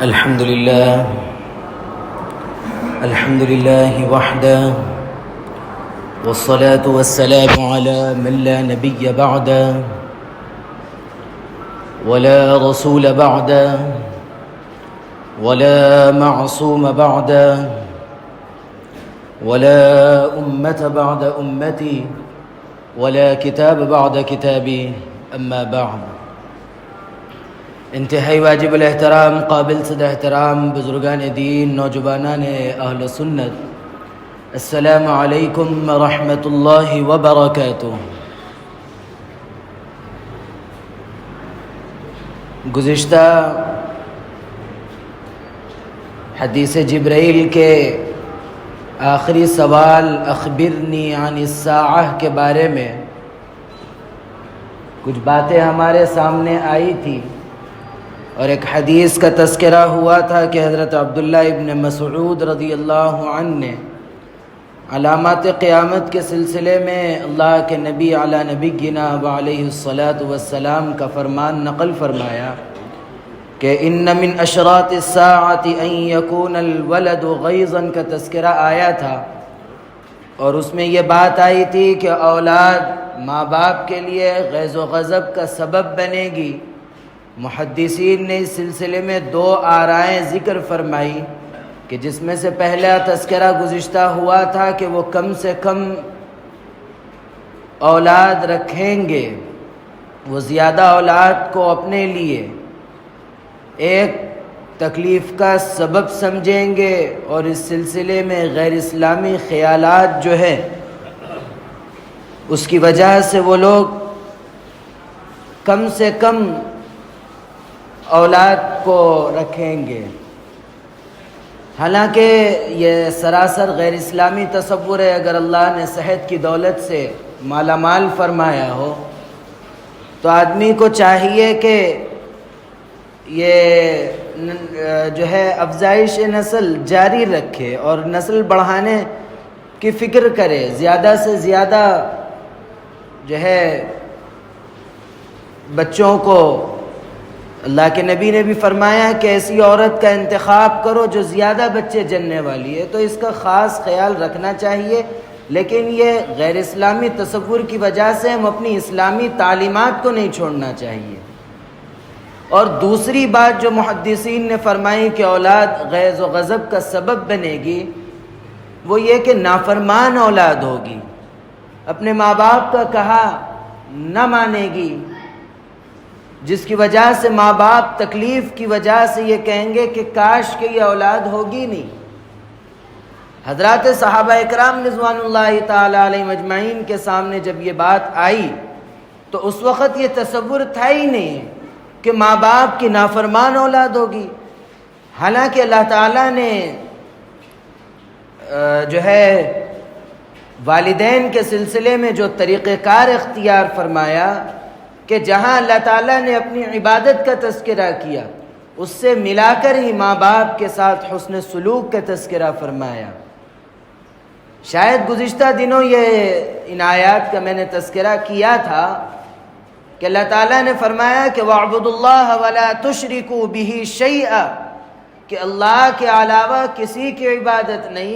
الحمد لله وحده، والصلاة والسلام على من لا نبي بعده ولا رسول بعده ولا معصوم بعده ولا أمة بعد أمتي ولا کتاب بعد کتابی اما بعد۔ انتہائی واجب الاحترام، قابل صد احترام بزرگان دین، نوجوانان اہل سنت، السلام علیکم ورحمۃ اللہ وبرکاتہ۔ گزشتہ حدیث جبرائیل کے آخری سوال اخبرنی عن الساعہ کے بارے میں کچھ باتیں ہمارے سامنے آئی تھی، اور ایک حدیث کا تذکرہ ہوا تھا کہ حضرت عبداللہ ابن مسعود رضی اللہ عنہ نے علامات قیامت کے سلسلے میں اللہ کے نبی علی نبینا وعلیہ الصلاۃ والسلام کا فرمان نقل فرمایا کہ ان من اشراط الساعۃ ان یکون الولد غیظا کا تذکرہ آیا تھا، اور اس میں یہ بات آئی تھی کہ اولاد ماں باپ کے لیے غیظ و غضب کا سبب بنے گی۔ محدثین نے اس سلسلے میں دو آرائیں ذکر فرمائی کہ جس میں سے پہلا تذکرہ گزشتہ ہوا تھا کہ وہ کم سے کم اولاد رکھیں گے، وہ زیادہ اولاد کو اپنے لیے ایک تکلیف کا سبب سمجھیں گے، اور اس سلسلے میں غیر اسلامی خیالات جو ہے اس کی وجہ سے وہ لوگ کم سے کم اولاد کو رکھیں گے۔ حالانکہ یہ سراسر غیر اسلامی تصور ہے۔ اگر اللہ نے صحت کی دولت سے مالا مال فرمایا ہو تو آدمی کو چاہیے کہ یہ جو ہے افزائش نسل جاری رکھے اور نسل بڑھانے کی فکر کرے، زیادہ سے زیادہ جو ہے بچوں کو۔ اللہ کے نبی نے بھی فرمایا کہ ایسی عورت کا انتخاب کرو جو زیادہ بچے جننے والی ہے، تو اس کا خاص خیال رکھنا چاہیے۔ لیکن یہ غیر اسلامی تصور کی وجہ سے ہم اپنی اسلامی تعلیمات کو نہیں چھوڑنا چاہیے۔ اور دوسری بات جو محدثین نے فرمائی کہ اولاد غیظ و غضب کا سبب بنے گی، وہ یہ کہ نافرمان اولاد ہوگی، اپنے ماں باپ کا کہا نہ مانے گی، جس کی وجہ سے ماں باپ تکلیف کی وجہ سے یہ کہیں گے کہ کاش کہ یہ اولاد ہوگی نہیں۔ حضرات صحابہ اکرام رضوان اللہ تعالی علیہم اجمعین کے سامنے جب یہ بات آئی تو اس وقت یہ تصور تھا ہی نہیں کہ ماں باپ کی نافرمان اولاد ہوگی۔ حالانکہ اللہ تعالیٰ نے جو ہے والدین کے سلسلے میں جو طریقہ کار اختیار فرمایا کہ جہاں اللہ تعالیٰ نے اپنی عبادت کا تذکرہ کیا، اس سے ملا کر ہی ماں باپ کے ساتھ حسن سلوک کا تذکرہ فرمایا۔ شاید گزشتہ دنوں یہ ان آیات کا میں نے تذکرہ کیا تھا کہ اللہ تعالیٰ نے فرمایا کہ وَاعْبُدُوا اللَّهَ وَلَا تُشْرِكُوا بِهِ شَيْئًا، کہ اللہ کے علاوہ کسی کی عبادت نہیں،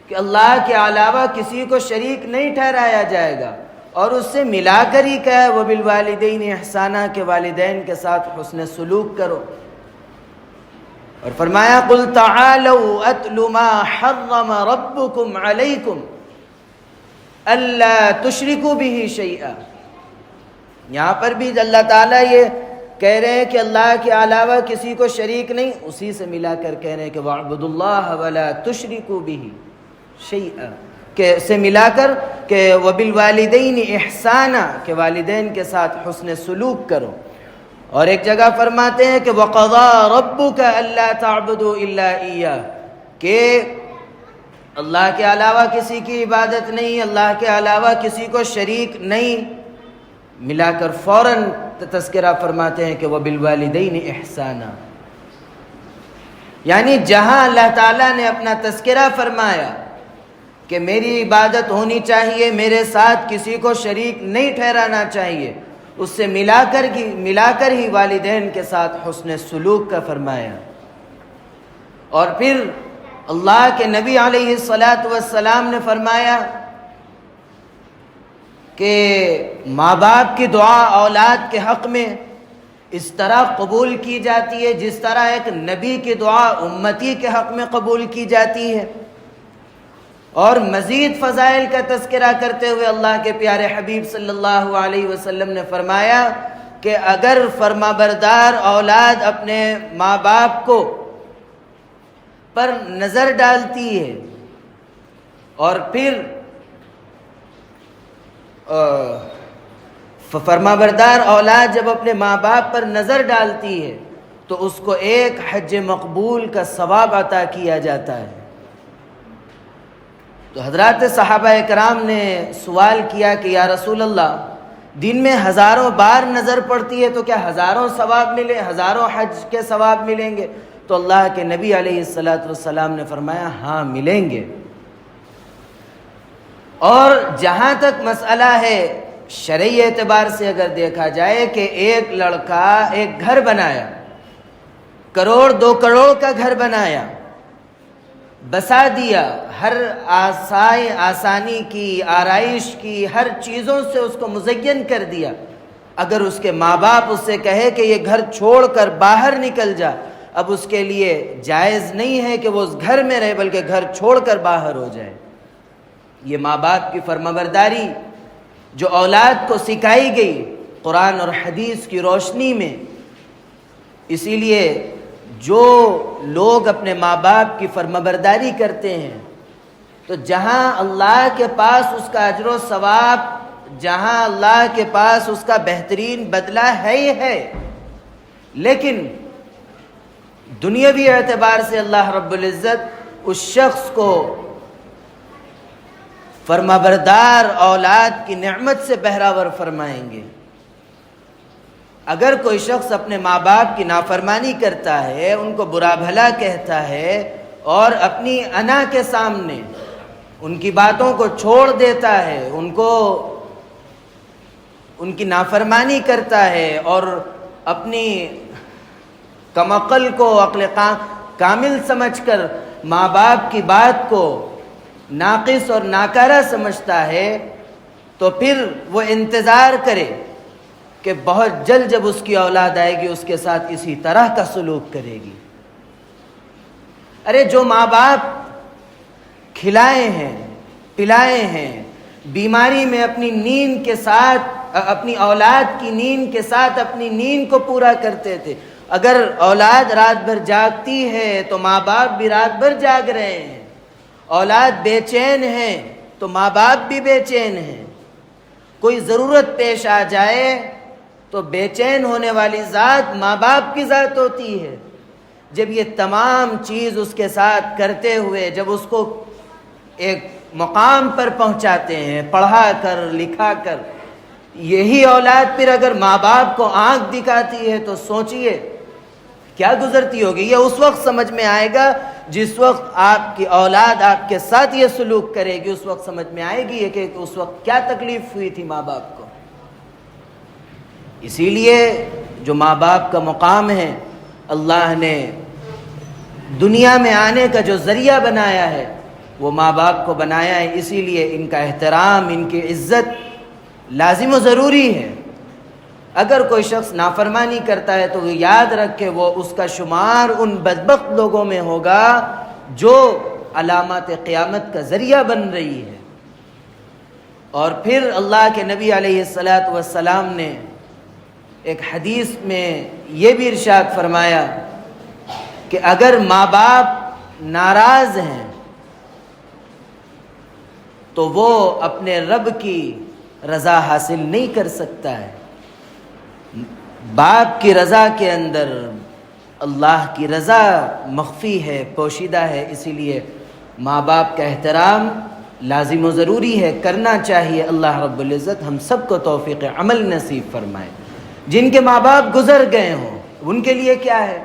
کہ اللہ کے علاوہ کسی کو شریک نہیں ٹھہرایا جائے گا، اور اس سے ملا کر ہی کہا وَبِالْوَالِدَيْنِ إِحْسَانًا کہ والدین کے ساتھ حسن سلوک کرو۔ اور فرمایا قُلْ تَعَالَوْا أَتْلُ مَا حَرَّمَ رَبُّكُمْ عَلَيْكُمْ أَلَّا تُشْرِكُوا بِهِ شَيْئًا۔ یہاں پر بھی اللہ تعالیٰ یہ کہہ رہے ہیں کہ اللہ کے علاوہ کسی کو شریک نہیں، اسی سے ملا کر کہہ رہے ہیں کہ وَاعْبُدُوا اللَّهَ وَلَا تُشْرِكُوا بِهِ شَيْئًا، کہ سے ملا کر کہ وَبِالْوَالِدَيْنِ إِحْسَانًا کہ والدین کے ساتھ حسن سلوک کرو۔ اور ایک جگہ فرماتے ہیں کہ وَقَضَىٰ رَبُّكَ أَلَّا تَعْبُدُوا إِلَّا إِيَّاهُ کہ اللہ کے علاوہ کسی کی عبادت نہیں، اللہ کے علاوہ کسی کو شریک نہیں، ملا کر فوراً تذکرہ فرماتے ہیں کہ وَبِالْوَالِدَيْنِ إِحْسَانًا، یعنی جہاں اللہ تعالیٰ نے اپنا تذکرہ فرمایا کہ میری عبادت ہونی چاہیے، میرے ساتھ کسی کو شریک نہیں ٹھہرانا چاہیے، اس سے ملا کر ہی والدین کے ساتھ حسن سلوک کا فرمایا۔ اور پھر اللہ کے نبی علیہ الصلاۃ والسلام نے فرمایا کہ ماں باپ کی دعا اولاد کے حق میں اس طرح قبول کی جاتی ہے جس طرح ایک نبی کی دعا امتی کے حق میں قبول کی جاتی ہے۔ اور مزید فضائل کا تذکرہ کرتے ہوئے اللہ کے پیارے حبیب صلی اللہ علیہ وسلم نے فرمایا کہ اگر فرمانبردار اولاد اپنے ماں باپ کو پر نظر ڈالتی ہے اور پھر فرمانبردار اولاد جب اپنے ماں باپ پر نظر ڈالتی ہے تو اس کو ایک حج مقبول کا ثواب عطا کیا جاتا ہے۔ تو حضرات صحابہ کرام نے سوال کیا کہ یا رسول اللہ، دن میں ہزاروں بار نظر پڑتی ہے تو کیا ہزاروں ثواب ملے، ہزاروں حج کے ثواب ملیں گے؟ تو اللہ کے نبی علیہ الصلاۃ والسلام نے فرمایا ہاں ملیں گے۔ اور جہاں تک مسئلہ ہے شرعی اعتبار سے اگر دیکھا جائے کہ ایک لڑکا ایک گھر بنایا، کروڑ 2 کروڑ کا گھر بنایا، بسا دیا، ہر آسانی کی، آرائش کی، ہر چیزوں سے اس کو مزین کر دیا، اگر اس کے ماں باپ اس سے کہے کہ یہ گھر چھوڑ کر باہر نکل جا، اب اس کے لیے جائز نہیں ہے کہ وہ اس گھر میں رہے بلکہ گھر چھوڑ کر باہر ہو جائے۔ یہ ماں باپ کی فرمانبرداری جو اولاد کو سکھائی گئی قرآن اور حدیث کی روشنی میں، اسی لیے جو لوگ اپنے ماں باپ کی فرمانبرداری کرتے ہیں تو جہاں اللہ کے پاس اس کا اجر و ثواب، جہاں اللہ کے پاس اس کا بہترین بدلہ ہے ہی ہے، لیکن دنیاوی اعتبار سے اللہ رب العزت اس شخص کو فرمانبردار اولاد کی نعمت سے بہراور فرمائیں گے۔ اگر کوئی شخص اپنے ماں باپ کی نافرمانی کرتا ہے، ان کو برا بھلا کہتا ہے اور اپنی انا کے سامنے ان کی باتوں کو چھوڑ دیتا ہے، ان کی نافرمانی کرتا ہے اور اپنی کم عقل کو عقل کامل سمجھ کر ماں باپ کی بات کو ناقص اور ناکارہ سمجھتا ہے، تو پھر وہ انتظار کرے کہ بہت جلد جب اس کی اولاد آئے گی اس کے ساتھ اسی طرح کا سلوک کرے گی۔ ارے جو ماں باپ کھلائے ہیں، پلائے ہیں، بیماری میں اپنی نیند کے ساتھ، اپنی اولاد کی نیند کے ساتھ اپنی نیند کو پورا کرتے تھے، اگر اولاد رات بھر جاگتی ہے تو ماں باپ بھی رات بھر جاگ رہے ہیں، اولاد بے چین ہے تو ماں باپ بھی بے چین ہیں، کوئی ضرورت پیش آ جائے تو بے چین ہونے والی ذات ماں باپ کی ذات ہوتی ہے۔ جب یہ تمام چیز اس کے ساتھ کرتے ہوئے جب اس کو ایک مقام پر پہنچاتے ہیں، پڑھا کر لکھا کر، یہی اولاد پھر اگر ماں باپ کو آنکھ دکھاتی ہے تو سوچئے کیا گزرتی ہوگی۔ یہ اس وقت سمجھ میں آئے گا جس وقت آپ کی اولاد آپ کے ساتھ یہ سلوک کرے گی، اس وقت سمجھ میں آئے گی کہ اس وقت کیا تکلیف ہوئی تھی ماں باپ کو۔ اسی لیے جو ماں باپ کا مقام ہے اللہ نے دنیا میں آنے کا جو ذریعہ بنایا ہے وہ ماں باپ کو بنایا ہے، اسی لیے ان کا احترام، ان کی عزت لازم و ضروری ہے۔ اگر کوئی شخص نافرمانی کرتا ہے تو وہ یاد رکھے وہ اس کا شمار ان بدبخت لوگوں میں ہوگا جو علامات قیامت کا ذریعہ بن رہی ہے۔ اور پھر اللہ کے نبی علیہ الصلاۃ والسلام نے ایک حدیث میں یہ بھی ارشاد فرمایا کہ اگر ماں باپ ناراض ہیں تو وہ اپنے رب کی رضا حاصل نہیں کر سکتا ہے۔ باپ کی رضا کے اندر اللہ کی رضا مخفی ہے، پوشیدہ ہے، اسی لیے ماں باپ کا احترام لازم و ضروری ہے، کرنا چاہیے۔ اللہ رب العزت ہم سب کو توفیق عمل نصیب فرمائے۔ جن کے ماں باپ گزر گئے ہوں ان کے لیے کیا ہے؟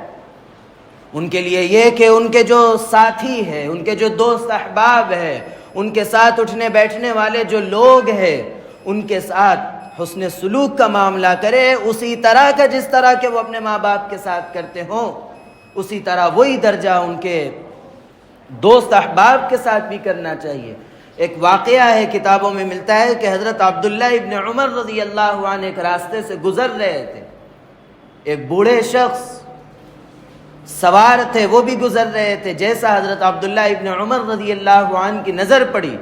ان کے لیے یہ کہ ان کے جو ساتھی ہے، ان کے جو دوست احباب ہے، ان کے ساتھ اٹھنے بیٹھنے والے جو لوگ ہیں، ان کے ساتھ حسن سلوک کا معاملہ کرے اسی طرح کا جس طرح کہ وہ اپنے ماں باپ کے ساتھ کرتے ہوں، اسی طرح وہی درجہ ان کے دوست احباب کے ساتھ بھی کرنا چاہیے۔ ایک واقعہ ہے کتابوں میں ملتا ہے کہ حضرت عبداللہ ابن عمر رضی اللہ عنہ ایک راستے سے گزر رہے تھے، ایک بوڑھے شخص سوار تھے، وہ بھی گزر رہے تھے۔ جیسا حضرت عبداللہ ابن عمر رضی اللہ عنہ کی نظر پڑی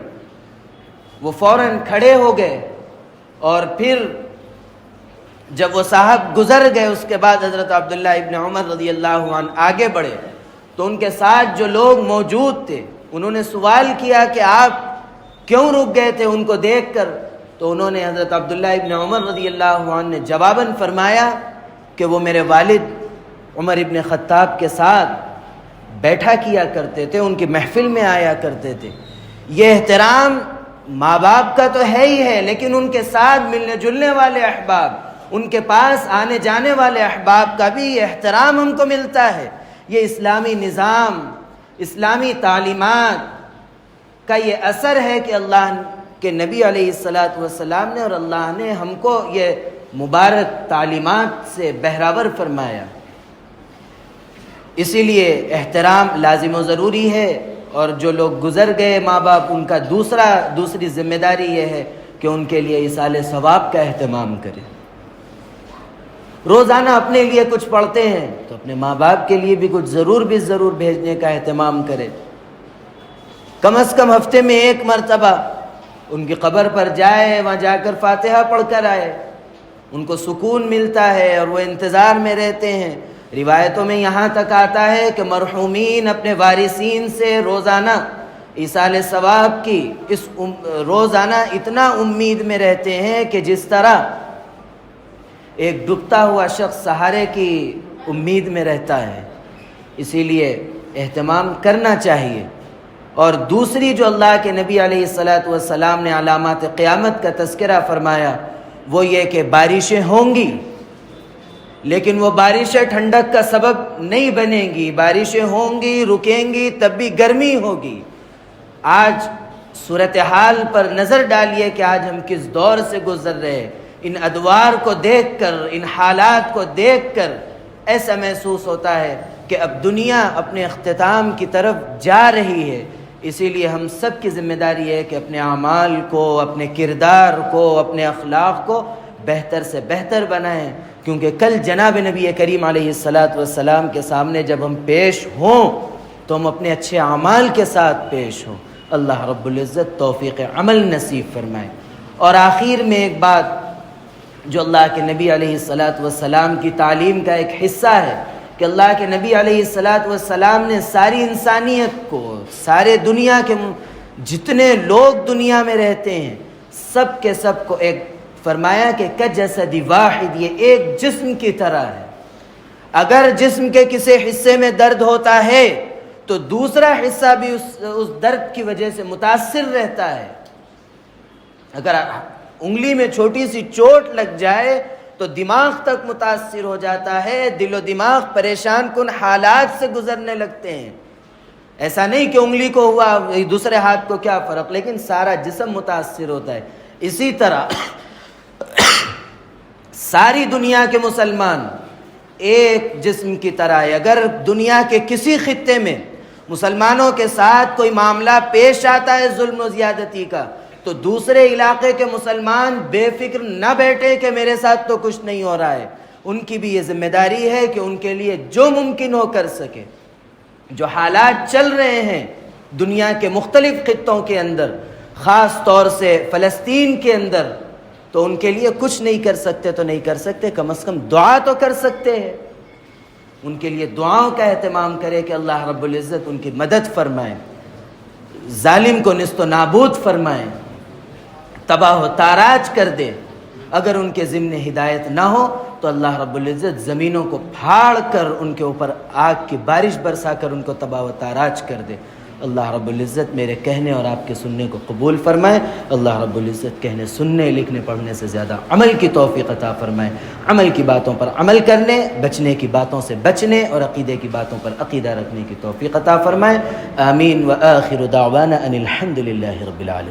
وہ فوراً کھڑے ہو گئے، اور پھر جب وہ صاحب گزر گئے اس کے بعد حضرت عبداللہ ابن عمر رضی اللہ عنہ آگے بڑھے تو ان کے ساتھ جو لوگ موجود تھے انہوں نے سوال کیا کہ آپ کیوں رک گئے تھے ان کو دیکھ کر؟ تو انہوں نے حضرت عبداللہ ابن عمر رضی اللہ عنہ نے جواباً فرمایا کہ وہ میرے والد عمر ابن خطاب کے ساتھ بیٹھا کیا کرتے تھے، ان کی محفل میں آیا کرتے تھے۔ یہ احترام ماں باپ کا تو ہے ہی ہے، لیکن ان کے ساتھ ملنے جلنے والے احباب، ان کے پاس آنے جانے والے احباب کا بھی یہ احترام ہم کو ملتا ہے۔ یہ اسلامی نظام، اسلامی تعلیمات کا یہ اثر ہے کہ اللہ کے نبی علیہ السلام نے اور اللہ نے ہم کو یہ مبارک تعلیمات سے بہراور فرمایا۔ اسی لیے احترام لازم و ضروری ہے، اور جو لوگ گزر گئے ماں باپ ان کا دوسری ذمہ داری یہ ہے کہ ان کے لیے ایصال ثواب کا اہتمام کرے۔ روزانہ اپنے لیے کچھ پڑھتے ہیں تو اپنے ماں باپ کے لیے بھی کچھ ضرور بھیجنے کا اہتمام کرے۔ کم از کم ہفتے میں ایک مرتبہ ان کی قبر پر جائے، وہاں جا کر فاتحہ پڑھ کر آئے، ان کو سکون ملتا ہے اور وہ انتظار میں رہتے ہیں۔ روایتوں میں یہاں تک آتا ہے کہ مرحومین اپنے وارثین سے روزانہ ایصال ثواب کی روزانہ اتنا امید میں رہتے ہیں کہ جس طرح ایک ڈوبتا ہوا شخص سہارے کی امید میں رہتا ہے۔ اسی لیے اہتمام کرنا چاہیے۔ اور دوسری جو اللہ کے نبی علیہ السلام نے علامات قیامت کا تذکرہ فرمایا وہ یہ کہ بارشیں ہوں گی، لیکن وہ بارشیں ٹھنڈک کا سبب نہیں بنیں گی۔ بارشیں ہوں گی، رکیں گی، تب بھی گرمی ہوگی۔ آج صورتحال پر نظر ڈالیے کہ آج ہم کس دور سے گزر رہے ہیں۔ ان ادوار کو دیکھ کر، ان حالات کو دیکھ کر ایسا محسوس ہوتا ہے کہ اب دنیا اپنے اختتام کی طرف جا رہی ہے۔ اسی لیے ہم سب کی ذمہ داری ہے کہ اپنے اعمال کو، اپنے کردار کو، اپنے اخلاق کو بہتر سے بہتر بنائیں، کیونکہ کل جناب نبی کریم علیہ السلام کے سامنے جب ہم پیش ہوں تو ہم اپنے اچھے اعمال کے ساتھ پیش ہوں۔ اللہ رب العزت توفیق عمل نصیب فرمائے۔ اور آخر میں ایک بات جو اللہ کے نبی علیہ السلام کی تعلیم کا ایک حصہ ہے کہ اللہ کے نبی علیہ السلام نے ساری انسانیت کو، سارے دنیا کے جتنے لوگ دنیا میں رہتے ہیں سب کے سب کو ایک فرمایا کہ کجسد واحد، یہ ایک جسم کی طرح ہے۔ اگر جسم کے کسی حصے میں درد ہوتا ہے تو دوسرا حصہ بھی اس درد کی وجہ سے متاثر رہتا ہے۔ اگر انگلی میں چھوٹی سی چوٹ لگ جائے تو دماغ تک متاثر ہو جاتا ہے، دل و دماغ پریشان کن حالات سے گزرنے لگتے ہیں۔ ایسا نہیں کہ انگلی کو ہوا دوسرے ہاتھ کو کیا فرق، لیکن سارا جسم متاثر ہوتا ہے۔ اسی طرح ساری دنیا کے مسلمان ایک جسم کی طرح ہے۔ اگر دنیا کے کسی خطے میں مسلمانوں کے ساتھ کوئی معاملہ پیش آتا ہے ظلم و زیادتی کا تو دوسرے علاقے کے مسلمان بے فکر نہ بیٹھے کہ میرے ساتھ تو کچھ نہیں ہو رہا ہے۔ ان کی بھی یہ ذمہ داری ہے کہ ان کے لیے جو ممکن ہو کر سکے۔ جو حالات چل رہے ہیں دنیا کے مختلف خطوں کے اندر، خاص طور سے فلسطین کے اندر، تو ان کے لیے کچھ نہیں کر سکتے تو نہیں کر سکتے، کم از کم دعا تو کر سکتے ہیں۔ ان کے لیے دعاؤں کا اہتمام کرے کہ اللہ رب العزت ان کی مدد فرمائے، ظالم کو نیست و نابود فرمائے، تباہ و تاراج کر دے۔ اگر ان کے ضمن ہدایت نہ ہو تو اللہ رب العزت زمینوں کو پھاڑ کر ان کے اوپر آگ کی بارش برسا کر ان کو تباہ و تاراج کر دے۔ اللہ رب العزت میرے کہنے اور آپ کے سننے کو قبول فرمائے۔ اللہ رب العزت کہنے، سننے، لکھنے، پڑھنے سے زیادہ عمل کی توفیق عطا فرمائے۔ عمل کی باتوں پر عمل کرنے، بچنے کی باتوں سے بچنے اور عقیدے کی باتوں پر عقیدہ رکھنے کی توفیق عطا فرمائے۔ آمین۔ وآخر دعوانا ان الحمد للہ رب العالمین۔